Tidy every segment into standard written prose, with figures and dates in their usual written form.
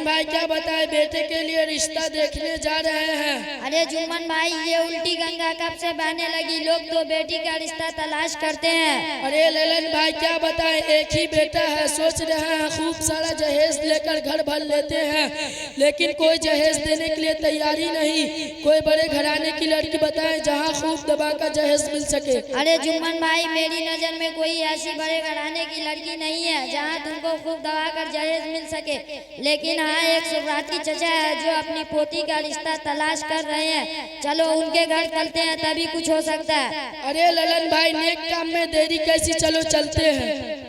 ललन भाई क्या बताए, बेटे के लिए रिश्ता देखने जा रहे हैं। अरे जुम्मन भाई, ये उल्टी गंगा कब से बहने लगी, लोग तो बेटी का रिश्ता तलाश करते हैं। अरे ललन भाई क्या बताए, एक ही बेटा है, सोच रहे हैं खूब सारा जहेज लेकर घर भर लेते हैं, लेकिन कोई जहेज देने के लिए तैयारी नहीं। कोई बड़े घराने की लड़की बताए जहाँ खूब दबा का जहेज मिल सके। अरे जुम्मन भाई, मेरी नजर में कोई ऐसी बड़े घराने की लड़की नहीं है जहाँ तुमको खूब दबा कर जहेज मिल सके, लेकिन हाँ एक सुब्राती चचा है जो अपनी पोती का रिश्ता तलाश कर रहे हैं। चलो उनके घर चलते हैं, तभी कुछ हो सकता है। अरे ललन भाई, नेक काम में देरी कैसी, चलो चलते हैं।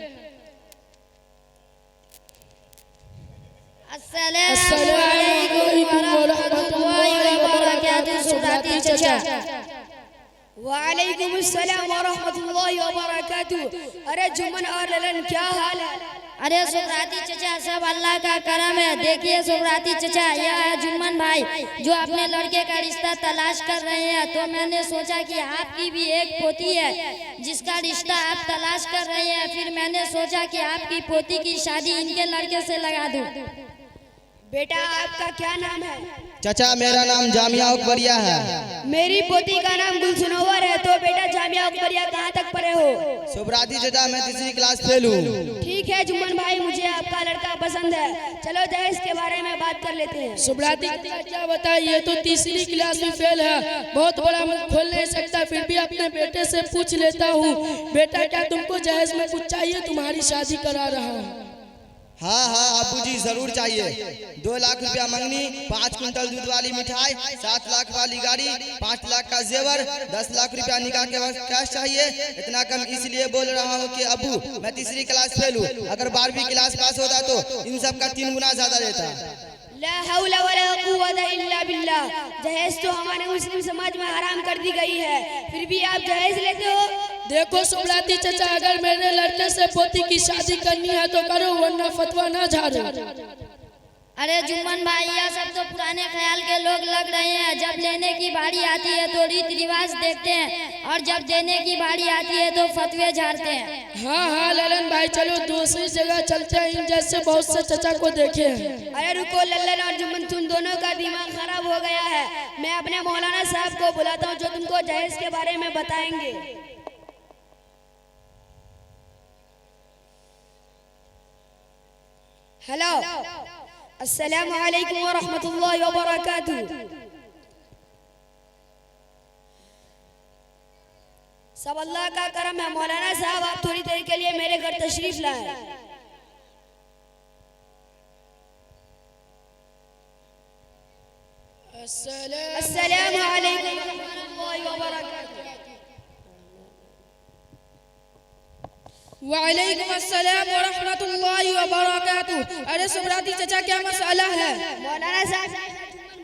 अस्सलामुअलैकुम वरहमतुल्लाहि वबरकातुहू। सुब्राती चचा। वालेकुम अस्सलाम वरहमतुल्लाहि वबरकातुहू। अरे जुम्मन और ललन क्या हाल है? अरे सुब्राती चचा, सब अल्लाह का करम है। देखिए सुब्राती चचा, यह है जुम्मन भाई जो अपने लड़के का रिश्ता तलाश कर रहे हैं। तो मैंने सोचा कि आपकी भी एक पोती है जिसका रिश्ता आप तलाश कर रहे हैं, फिर मैंने सोचा कि आपकी पोती की शादी इनके लड़के से लगा दूं। बेटा आपका क्या नाम है? चाचा मेरा नाम जामिया अकबरिया है। मेरी पोती का नाम गुलसुनोवर है। तो बेटा जामिया अकबरिया कहाँ तक पढ़े हो? सुब्राती चाचा मैं 3री क्लास फेल हूँ। ठीक है जुम्मन भाई, मुझे आपका लड़का पसंद है। चलो दहेज के बारे में बात कर लेते हैं। सुब्राती क्या बताए, ये तो 3री क्लास में फेल है, बहुत बड़ा मुंह खोल नहीं सकता, फिर भी अपने बेटे से पूछ लेता हूँ। बेटा क्या तुमको जहेज में कुछ चाहिए? तुम्हारी शादी करा रहा हूँ। हाँ हाँ अब्बू जी जरूर चाहिए। 2 लाख रुपया मंगनी, 5 क्विंटल दूध वाली मिठाई, 7 लाख वाली गाड़ी, 5 लाख का जेवर, 10 लाख रुपया निकाह के वक्त कैश चाहिए। इतना कम इसलिए बोल रहा हूँ कि अब्बू मैं 3री क्लास फेल हूँ, अगर 12वीं क्लास पास होता तो इन सब का 3 गुना ज्यादा देता। ला हौला वला कुव्वता इल्ला बिल्लाह। जहेज तो हमारे मुस्लिम समाज में हराम कर दी गई है, फिर भी आप जहेज लेते हो। देखो सुब्राती चचा, अगर मेरे लड़के से पोती की शादी करनी है तो करो, वरना फतवा ना झाड़ो। अरे जुम्मन भाई, यह सब तो पुराने ख्याल के लोग लग रहे हैं। जब लेने की बारी आती है तो रीति रिवाज देखते हैं, और जब देने की बारी आती है तो फतवे झाड़ते हैं। हाँ हाँ ललन भाई, चलो दूसरी जगह चलते हैं, इन जैसे बहुत से चचा को देखे हैं। अरे रुको लल्लन और जुम्मन, तुम दोनों का दिमाग खराब हो गया है। मैं अपने मौलाना साहब को बुलाता हूँ जो तुमको जहेज के बारे में बताएंगे। हेलो, अस्सलामु अलैकुम वरहमतुल्लाहि वबरकातुहू। सब अल्लाह का करम है। मौलाना साहब आप थोड़ी देर के लिए मेरे घर तशरीफ लाए। अस्सलामु अलैकुम वरहमतुल्लाहि वबरकातुहू। वालेकुम अस्सलाम वरहमतुल्लाहि वबरकातुहू। अरे सुब्राती चचा क्या मसला है? मौलाना साहब,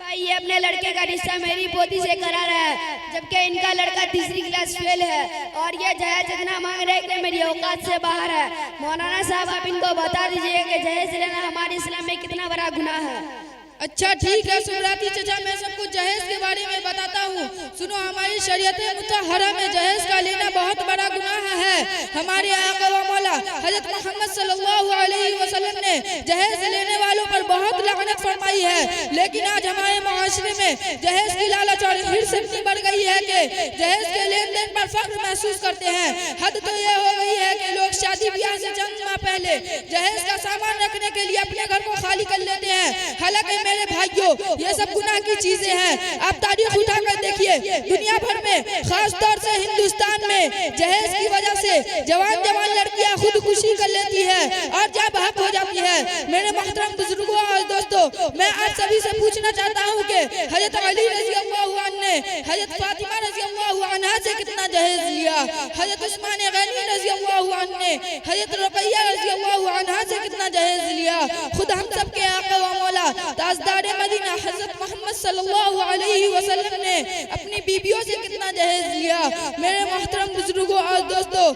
भाई ये अपने लड़के का रिश्ता मेरी पोती से करा रहा है, जबकि इनका लड़का 3री क्लास फेल है, और ये जहेज इतना मांग रहे कि मेरी औकात से बाहर है। मौलाना साहब आप इनको बता दीजिए कि जहेज लेना हमारे इस्लाम में कितना बड़ा गुनाह है। अच्छा ठीक है सुब्राती चचा, मैं सबको जहेज के बारे में बताता हूँ। सुनो, हमारी शरीयत मुतहरा में जहेज का लेना बहुत बड़ा गुनाह है। हमारे आका व मौला हजरत मोहम्मद सल्लल्लाहु अलैहि वसल्लम ने जहेज लेने वालों पर बहुत लानत फरमाई है, लेकिन आज हमारे मुआशरे में जहेज की लालच और हिर्स इतनी बढ़ गई है कि जहेज के लेन देन पर फख्र महसूस करते हैं। हद तो ये हो गई है कि लोग शादी ब्याह से चंद माह पहले जहेज का सामान रखने के लिए अपने घर को खाली कर लेते हैं। हालांकि मेरे भाइयों, ये सब गुनाह की चीजें हैं। आप तारीख उठाकर देखिए, दुनिया भर में खास तौर से हिंदुस्तान में जहेज की वजह से जवान जवान लड़कियां खुदकुशी कर लेती है और जान बहक हो जाती है। मेरे मोहतरम बुजुर्गों और दोस्तों, मैं आप सभी से पूछना चाहता हूँ कि हजरत अली रज़ी अल्लाहु अन्हु ने हजरत फातिमा रज़ी अल्लाहु अन्हा से कितना जहेज लिया, हजरत उस्मान गनी रज़ी अल्लाहु अन्हु ने हजरत रुक़ैया रज़ी अल्लाहु अन्हा से कितना जहेज लिया। खुद हम सब के आका व मौला ताजदार मदीना हजरत मोहम्मद सल्लल्लाहु अलैहि वसल्लम ने अपनी बीबियों से कितना जहेज लिया। मेरे मोहतरम बुजुर्गों और दोस्तों,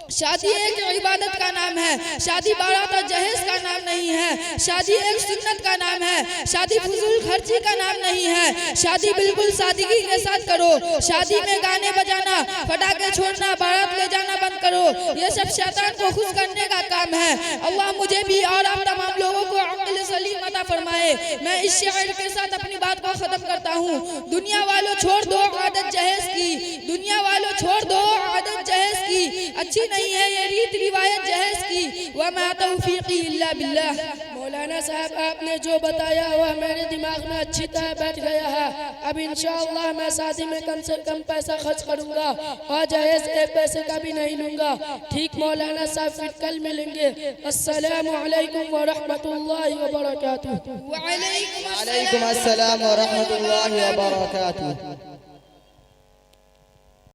शादी एक इबादत का नाम है, शादी बारात और जहेज का नाम नहीं है। शादी एक सुन्नत का नाम है, शादी फजूल खर्ची का नाम नहीं है। शादी बिल्कुल सादगी के साथ करो। शादी में गाने बजाना, पटाखे छोड़ना, बारात ले जाना बंद करो। ये सब शैतान को खुश करने का काम है। अल्लाह मुझे भी और आप तमाम लोगों को अक्ल सलीम अता फरमाए। मैं इस शेर के साथ अपनी बात को खत्म करता हूँ। दुनिया वालों छोड़ दो आदत जहेज की, दुनिया वालों छोड़ दो आदत जहेज की। अच्छी नहीं है ये रीत रिवायत जहेज की। वमा तौफीकी इल्ला बिल्लाह। मौलाना साहब आपने जो बताया वह मेरे दिमाग में अच्छी तरह बैठ गया है। अब इंशाअल्लाह मैं शादी में कम से कम पैसा खर्च करूंगा और जहेज एक पैसे का भी नहीं लूंगा। ठीक मौलाना साहब, फिर कल मिलेंगे। अस्सलामु अलैकुम व रहमतुल्लाहि व बरकातुहू। वालेकुम वालेकुम अस्सलाम व रहमतुल्लाहि व बरकातुहू।